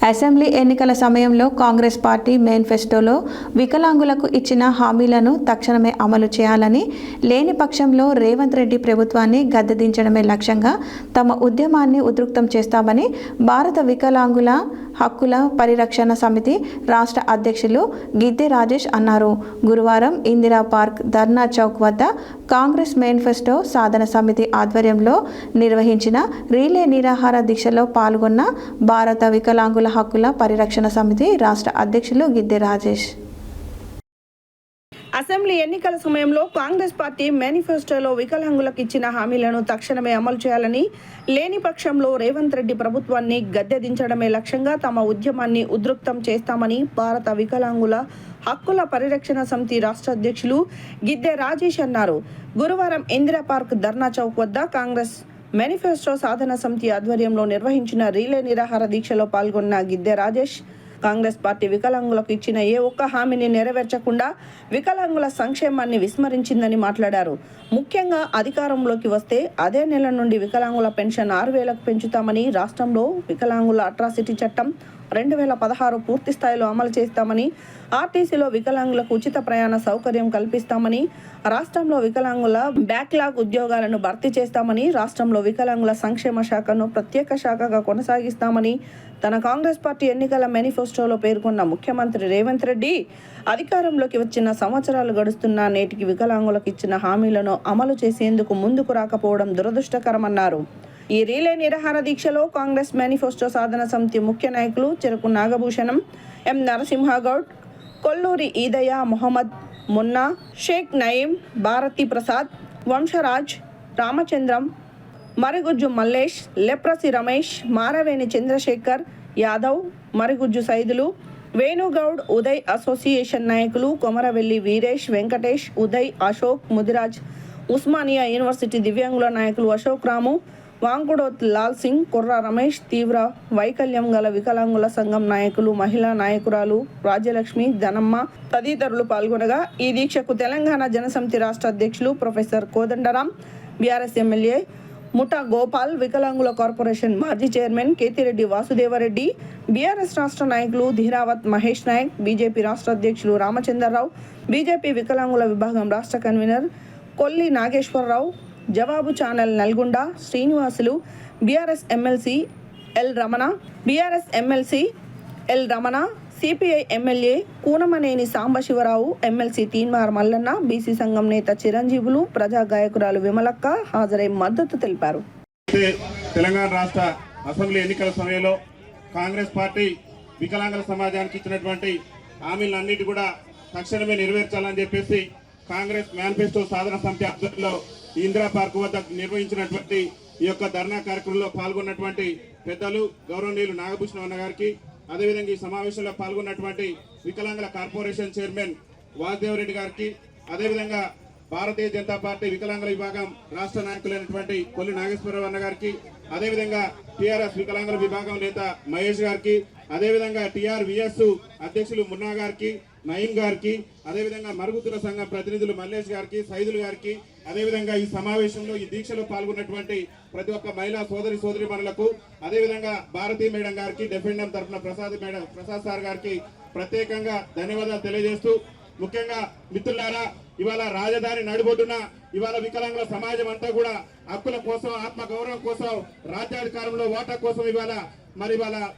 Assembly ఎన్నికల సమయంలో Congress party మేనిఫెస్టోలో వికలాంగులకు ఇచ్చిన హామీలను తక్షణమే అమలు చేయాలని, లేని పక్షంలో రేవంత్ రెడ్డి ప్రభుత్వాన్ని గద్దెదించడమే లక్ష్యంగా తమ ఉద్యమాన్ని ఉధృతం చేస్తామని భారత వికలాంగుల హక్కుల పరిరక్షణ సమితి రాష్ట్ర అధ్యక్షులు గిద్దె రాజేష్ అన్నారు. గురువారం ఇందిరా పార్క్ ధర్నా చౌక్ వద్ద కాంగ్రెస్ మేనిఫెస్టో సాధన సమితి ఆధ్వర్యంలో నిర్వహించిన రీలే నిరాహార దీక్షలో పాల్గొన్న భారత వికలాంగుల హక్కుల పరిరక్షణ సమితి రాష్ట్ర అధ్యక్షులు గిద్దె రాజేష్. అసెంబ్లీ ఎన్నికల సమయంలో కాంగ్రెస్ పార్టీ మేనిఫెస్టోలో వికలాంగులకు ఇచ్చిన హామీలను తక్షణమే అమలు చేయాలని, లేని పక్షంలో రేవంత్ రెడ్డి ప్రభుత్వాన్ని గద్దెదించడమే లక్ష్యంగా తమ ఉద్యమాన్ని ఉధృతం చేస్తామని భారత వికలాంగుల హక్కుల పరిరక్షణ సమితి రాష్ట్ర అధ్యక్షులు గిద్దె రాజేష్ అన్నారు. గురువారం ఇందిరా పార్క్ ధర్నా చౌక్ వద్ద కాంగ్రెస్ మేనిఫెస్టో సాధన సమితి ఆధ్వర్యంలో నిర్వహించిన రీలే నిరాహార దీక్షలో పాల్గొన్న గిద్దె రాజేష్, కాంగ్రెస్ పార్టీ వికలాంగులకు ఇచ్చిన ఏ ఒక్క హామీని నెరవేర్చకుండా వికలాంగుల సంక్షేమాన్ని విస్మరించిందని మాట్లాడారు. ముఖ్యంగా అధికారంలోకి వస్తే అదే నెల నుండి వికలాంగుల పెన్షన్ 6,000కు పెంచుతామని, రాష్ట్రంలో వికలాంగుల అట్రాసిటీ చట్టం 2016 పూర్తి స్థాయిలో అమలు చేస్తామని, ఆర్టీసీలో వికలాంగులకు ఉచిత ప్రయాణ సౌకర్యం కల్పిస్తామని, రాష్ట్రంలో వికలాంగుల బ్యాక్లాగ్ ఉద్యోగాలను భర్తీ చేస్తామని, రాష్ట్రంలో వికలాంగుల సంక్షేమ శాఖను ప్రత్యేక శాఖగా కొనసాగిస్తామని తన కాంగ్రెస్ పార్టీ ఎన్నికల మేనిఫెస్టోలో పేర్కొన్న ముఖ్యమంత్రి రేవంత్ రెడ్డి అధికారంలోకి వచ్చిన సంవత్సరాలు గడుస్తున్నా నేటికి వికలాంగులకు ఇచ్చిన హామీలను అమలు చేసేందుకు ముందుకు రాకపోవడం దురదృష్టకరమన్నారు. ఈ రీలే నిరాహార దీక్షలో కాంగ్రెస్ మేనిఫెస్టో సాధన సమితి ముఖ్య నాయకులు చెరుకు నాగభూషణం, ఎం నరసింహగౌడ్, కొల్లూరి ఈదయ్య, మొహమ్మద్ మున్నా, షేక్ నయీం, భారతి ప్రసాద్, వంశరాజ్, రామచంద్రం, మరిగుజ్జు మల్లేష్, లెప్రసి రమేష్, మారవేణి చంద్రశేఖర్ యాదవ్, మరిగుజ్జు సైదులు, వేణుగౌడ్, ఉదయ్ అసోసియేషన్ నాయకులు కొమరవెల్లి వీరేష్, వెంకటేష్, ఉదయ్, అశోక్, ముదిరాజ్, ఉస్మానియా యూనివర్సిటీ దివ్యాంగుల నాయకులు అశోక్ రాము, వాంకుడోత్ లాల్ సింగ్, కుర్ర రమేష్, తీవ్ర వైకల్యం గల వికలాంగుల సంఘం నాయకులు, మహిళా నాయకురాలు రాజ్యలక్ష్మి, ధనమ్మ తదితరులు పాల్గొనగా ఈ దీక్షకు తెలంగాణ జనసమితి రాష్ట్ర అధ్యక్షులు ప్రొఫెసర్ కోదండరాం, బీఆర్ఎస్ ఎమ్మెల్యే ముఠా గోపాల్, వికలాంగుల కార్పొరేషన్ మాజీ చైర్మన్ కేతిరెడ్డి వాసుదేవరెడ్డి, బీఆర్ఎస్ రాష్ట్ర నాయకులు ధీరావత్ మహేష్ నాయక్, బీజేపీ రాష్ట్ర అధ్యక్షులు రామచంద్రరావు, బీజేపీ వికలాంగుల విభాగం రాష్ట్ర కన్వీనర్ కొల్లి నాగేశ్వరరావు, జవాబు channel Nalgonda Srinivasulu, BRS MLC L Ramana, CPI MLA Kunamneni Sambasivarao, MLC Teenmar Mallanna, BC సంఘం నేత చిరంజీవులు, ప్రజా గాయకురాలు విమలక్క హాజరై మద్దతు తెలిపారు. తెలంగాణ రాష్ట్ర అసెంబ్లీ ఎన్నికల సమయంలో కాంగ్రెస్ పార్టీ వికలాంగుల సమాజానికి ఇచ్చినటువంటి హామీలన్నిటి కూడా తక్షణమే నెరవేర్చాలని చెప్పేసి కాంగ్రెస్ మేనిఫెస్టో సాధన సమితి ఆధ్వర్యంలో ఇందిరా పార్క్ వద్ద నిర్వహించినటువంటి ఈ యొక్క ధర్నా కార్యక్రమంలో పాల్గొన్నటువంటి పెద్దలు గౌరవనీయులు నాగభూషణం అన్న గారికి, అదేవిధంగా ఈ సమావేశంలో పాల్గొన్నటువంటి వికలాంగుల కార్పొరేషన్ చైర్మన్ వాసుదేవరెడ్డి గారికి, అదేవిధంగా భారతీయ జనతా పార్టీ వికలాంగుల విభాగం రాష్ట్ర నాయకులైనటువంటి కొల్లి నాగేశ్వరరావు అన్న గారికి, అదేవిధంగా టీఆర్ఎస్ వికలాంగుల విభాగం నేత మహేష్ గారికి, అదేవిధంగా టీఆర్వీఎస్ అధ్యక్షులు మున్నా గారికి, నయీం గారికి, అదేవిధంగా మరుగుతుల సంఘం ప్రతినిధులు మల్లేష్ గారికి, సైదులు గారికి, అదేవిధంగా ఈ సమావేశంలో ఈ దీక్షలో పాల్గొన్నటువంటి ప్రతి ఒక్క మహిళా సోదరిమణులకు, అదేవిధంగా భారతీ మేడం గారికి, డెఫెండం తరఫున ప్రసాద్ సార్ గారికి ప్రత్యేకంగా ధన్యవాదాలు తెలియజేస్తూ, ముఖ్యంగా మిత్రులారా, ఇవాళ రాజధాని నడిబొడ్డున ఇవాళ వికలాంగుల సమాజం అంతా కూడా హక్కుల కోసం, ఆత్మ గౌరవం కోసం, రాజ్యాధికారంలో ఓటా కోసం ఇవాళ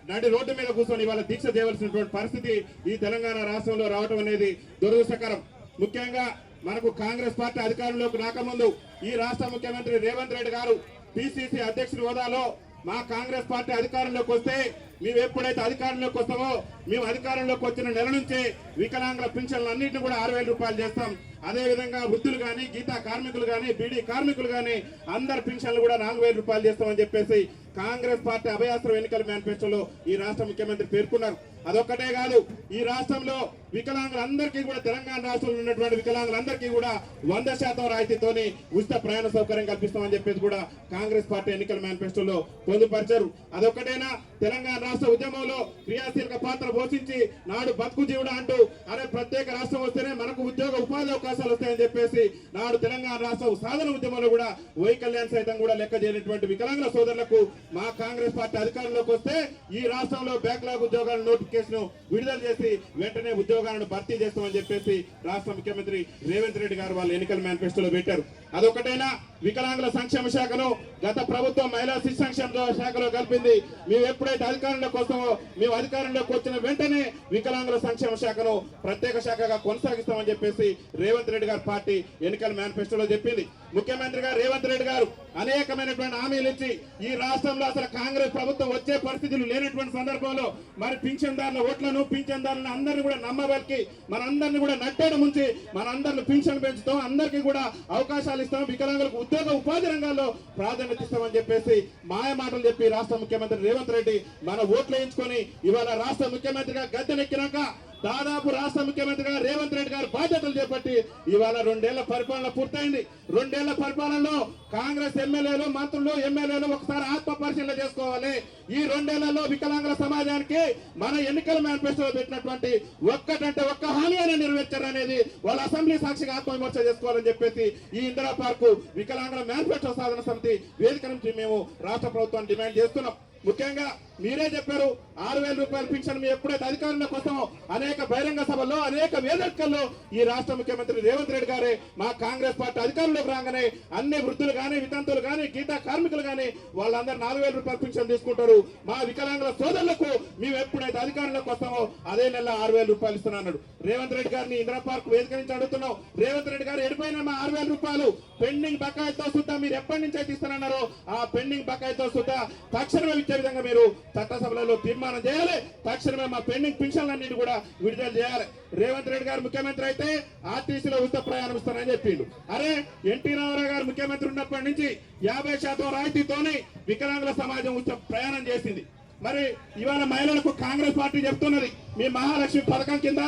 నడి రోడ్డు మీద కూర్చొని ఇవాళ దీక్ష చేయవలసినటువంటి పరిస్థితి ఈ తెలంగాణ రాష్ట్రంలో రావడం అనేది దురదృష్టకరం. ముఖ్యంగా మనకు కాంగ్రెస్ పార్టీ అధికారంలోకి రాకముందు ఈ రాష్ట్ర ముఖ్యమంత్రి రేవంత్ రెడ్డి గారు పిసిసి అధ్యక్షుడి హోదాలో మా కాంగ్రెస్ పార్టీ అధికారంలోకి వస్తే మేము ఎప్పుడైతే అధికారంలోకి వస్తామో మేము అధికారంలోకి వచ్చిన నెల నుంచే వికలాంగుల పింఛన్లు అన్నింటినీ కూడా 6,000 రూపాయలు చేస్తాం. అదేవిధంగా వృద్ధులు కానీ, గీతా కార్మికులు కానీ, బీడీ కార్మికులు కానీ అందరి పింఛన్లు కూడా 4,000 రూపాయలు చేస్తామని చెప్పేసి కాంగ్రెస్ పార్టీ అభయాస్త్రం ఎన్నికల మేనిఫెస్టోలో ఈ రాష్ట్ర ముఖ్యమంత్రి పేర్కొన్నారు. అదొక్కటే కాదు, ఈ రాష్ట్రంలో వికలాంగులందరికీ కూడా, తెలంగాణ రాష్ట్రంలో ఉన్నటువంటి వికలాంగులందరికీ కూడా 100% రాయితీతోని ఉచిత ప్రయాణ సౌకర్యం కల్పిస్తామని చెప్పేసి కూడా కాంగ్రెస్ పార్టీ ఎన్నికల మేనిఫెస్టోలో పొందుపరిచారు. అదొక్కటేనా, తెలంగాణ రాష్ట్ర ఉద్యమంలో క్రియాశీలక పాత్ర పోషించి నాడు బతుకు జీవుడు అంటూ అరే ప్రత్యేక రాష్ట్రం వస్తేనే మనకు ఉద్యోగ ఉపాధి అవకాశాలు వస్తాయని చెప్పేసి నాడు తెలంగాణ రాష్ట్ర సాధన ఉద్యమంలో కూడా వైకల్యాన్ని సైతం కూడా లెక్క చేయనటువంటి వికలాంగుల సోదరులకు మా కాంగ్రెస్ పార్టీ అధికారంలోకి వస్తే ఈ రాష్ట్రంలో బ్యాక్లాగ్ ఉద్యోగాల నోటిఫికేషన్ విడుదల చేసి వెంటనే ఉద్యోగాలను భర్తీ చేస్తామని చెప్పేసి రాష్ట్ర ముఖ్యమంత్రి రేవంత్ రెడ్డి గారు వాళ్ళ ఎన్నికల మేనిఫెస్టోలో పెట్టారు. అదొకటైనా వికలాంగుల సంక్షేమ శాఖను గత ప్రభుత్వం మహిళా శిశు సంక్షేమ శాఖలో కలిపింది. మేము ఎప్పుడైతే అధికారంలోకి వస్తామో మేము అధికారంలోకి వచ్చిన వెంటనే వికలాంగుల సంక్షేమ శాఖను ప్రత్యేక శాఖగా కొనసాగిస్తామని చెప్పేసి రేవంత్ రెడ్డి గారి పార్టీ ఎన్నికల మేనిఫెస్టోలో చెప్పింది. ముఖ్యమంత్రి గారు రేవంత్ రెడ్డి గారు అనేకమైనటువంటి హామీలు ఇచ్చి ఈ రాష్ట్రంలో అసలు కాంగ్రెస్ ప్రభుత్వం వచ్చే పరిస్థితులు లేనటువంటి సందర్భంలో మరి పింఛన్దారుల ఓట్లను పింఛన్దారులను అందరినీ కూడా నమ్మబలికి మనందరినీ కూడా నట్టేడు ముంచి మనందరిని పింఛన్ పెంచుతాం, అందరికీ కూడా అవకాశాలు ఇస్తాం, వికలాంగులకు ఉద్యోగ ఉపాధి రంగాల్లో ప్రాధాన్యత ఇస్తామని చెప్పేసి మాయ మాటలు చెప్పి రాష్ట్ర ముఖ్యమంత్రి రేవంత్ రెడ్డి మన ఓట్లు వేయించుకొని ఇవాళ రాష్ట్ర ముఖ్యమంత్రిగా గద్దెనెక్కినాక దాదాపు రాష్ట్ర ముఖ్యమంత్రిగా రేవంత్ రెడ్డి గారు బాధ్యతలు చేపట్టి ఇవాళ 2 ఏళ్ల పరిపాలన పూర్తయింది. 2 ఏళ్ల పరిపాలనలో కాంగ్రెస్ ఎమ్మెల్యేలు మంత్రులు ఎమ్మెల్యేలు ఒకసారి ఆత్మ పరిశీలన చేసుకోవాలి. ఈ 2 ఏళ్లలో వికలాంగుల సమాజానికి మన ఎన్నికల మేనిఫెస్టోలో పెట్టినటువంటి ఒక్క హామీ అయినా నెరవేర్చారనేది వాళ్ళ అసెంబ్లీ సాక్షిగా ఆత్మవిమర్శ చేసుకోవాలని చెప్పేసి ఈ ఇందిరా పార్కు వికలాంగుల మేనిఫెస్టో సాధన సమితి వేదిక నుంచి మేము రాష్ట్ర ప్రభుత్వాన్ని డిమాండ్ చేస్తున్నాం. ముఖ్యంగా మీరే చెప్పారు 6,000 రూపాయల పింఛన్ మీ ఎప్పుడైతే అధికారంలోకి వస్తామో అనేక బహిరంగ సభల్లో అనేక వేదికల్లో ఈ రాష్ట్ర ముఖ్యమంత్రి రేవంత్ రెడ్డి గారే మా కాంగ్రెస్ పార్టీ అధికారంలోకి రాగానే అన్ని వృద్ధులు కానీ వితంతువులు కానీ గీతా కార్మికులు కానీ వాళ్ళందరూ 4,000 రూపాయల పింఛన్ తీసుకుంటారు. మా వికలాంగుల సోదరులకు మేము ఎప్పుడైతే అధికారంలోకి వస్తామో అదే నెల 6,000 రూపాయలు ఇస్తున్నాడు. రేవంత్ రెడ్డి గారిని ఇందిరా పార్క్ వేదిక నుంచి అడుగుతున్నాం. రేవంత్ రెడ్డి గారు ఎడిపోయిన మా 6,000 రూపాయలు పెండింగ్ బకాయితో సుద్ధా మీరు ఎప్పటి నుంచి అయితే ఇస్తున్నారో ఆ పెండింగ్ బకాయితో సుద్ధా తక్షణమే ఇచ్చే విధంగా మీరు చట్టసభలలో తీర్మానం చేయాలి. తక్షణమే మా పెండింగ్ పింఛన్లన్నింటినీ కూడా విడుదల చేయాలి. రేవంత్ రెడ్డి గారు ముఖ్యమంత్రి అయితే ఆర్టీసీలో ఉచిత ప్రయాణం ఇస్తారని చెప్పిండు. అరే ఎన్టీ రామారావు గారు ముఖ్యమంత్రి ఉన్నప్పటి నుంచి 50% రాయితీతోనే వికలాంగుల సమాజం ఉచిత ప్రయాణం చేసింది. మరి ఇవాళ మహిళలకు కాంగ్రెస్ పార్టీ చెప్తున్నది మీ మహాలక్ష్మి పథకం కింద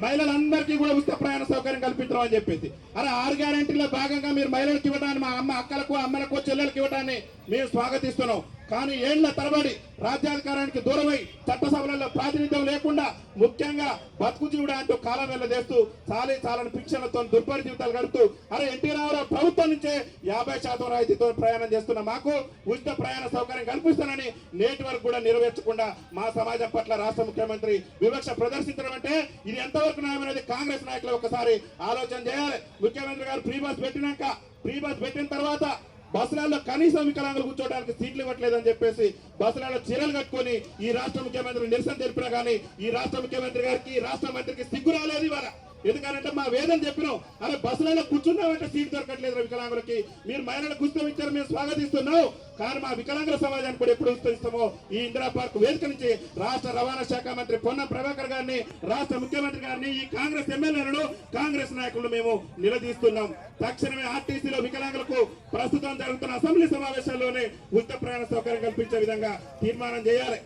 మహిళలందరికీ కూడా ఉచిత ప్రయాణ సౌకర్యం కల్పించడం అని చెప్పేసి. అరే 6 గ్యారెంటీలో భాగంగా మీరు మహిళలకు ఇవ్వడాన్ని మా అక్కలకు అమ్మలకు చెల్లెలకు ఇవ్వడాన్ని మేము స్వాగతిస్తున్నాం. కానీ ఏళ్ల తరబడి రాజ్యాధికారానికి దూరమై చట్టసభలలో ప్రాతినిధ్యం లేకుండా ముఖ్యంగా బతుకు జీవుడు అంటూ కాలం వెళ్ళదేస్తూ చాలని పింఛన్లతో దుర్భర జీవితాలు గడుపుతూ అరే ఎన్టీ రామారావు ప్రభుత్వం నుంచే 50% రాయితీతో ప్రయాణం చేస్తున్న మాకు ఉచిత ప్రయాణ సౌకర్యం కల్పిస్తానని నేటి వరకు కూడా నెరవేర్చకుండా మా సమాజం పట్ల రాష్ట్ర ముఖ్యమంత్రి వివక్ష ప్రదర్శించడం అంటే ఇది ఎంతవరకు న్యాయం అనేది కాంగ్రెస్ నాయకులు ఒకసారి ఆలోచన చేయాలి. ముఖ్యమంత్రి గారు ఫ్రీ బస్ పెట్టిన తర్వాత బస్సులలో కనీసం వికలాంగులు కూర్చోవడానికి సీట్లు ఇవ్వట్లేదని చెప్పేసి బస్సులలో చీరలు కట్టుకొని ఈ రాష్ట్ర ముఖ్యమంత్రి నిరసన తెలిపినా కానీ ఈ రాష్ట్ర ముఖ్యమంత్రి గారికి రాష్ట్ర మంత్రికి సిగ్గు రాలేదు ఇవాళ. ఎందుకంటే మా వేదన చెప్పినాం అరే బస్సులలో కూర్చున్నామంటే సీట్ దొరకట్లేదు వికలాంగులకి. మీరు మహిళలకు ఉచితం ఇచ్చారు మేము స్వాగతిస్తున్నాం. కానీ మా వికలాంగుల సమాజానికి కూడా ఎప్పుడు ఉచితం ఈ ఇందిరా పార్క్ వేదిక నుంచి రాష్ట్ర రవాణా శాఖ మంత్రి పొన్నం ప్రభాకర్ గారిని రాష్ట్ర ముఖ్యమంత్రి గారిని ఈ కాంగ్రెస్ ఎమ్మెల్యేలను కాంగ్రెస్ నాయకులను మేము నిలదీస్తున్నాం. తక్షణమే ఆర్టీసీలో వికలాంగులకు ప్రస్తుతం జరుగుతున్న అసెంబ్లీ సమావేశాల్లోనే ఉచిత ప్రయాణ సౌకర్యం కల్పించే విధంగా తీర్మానం చేయాలి.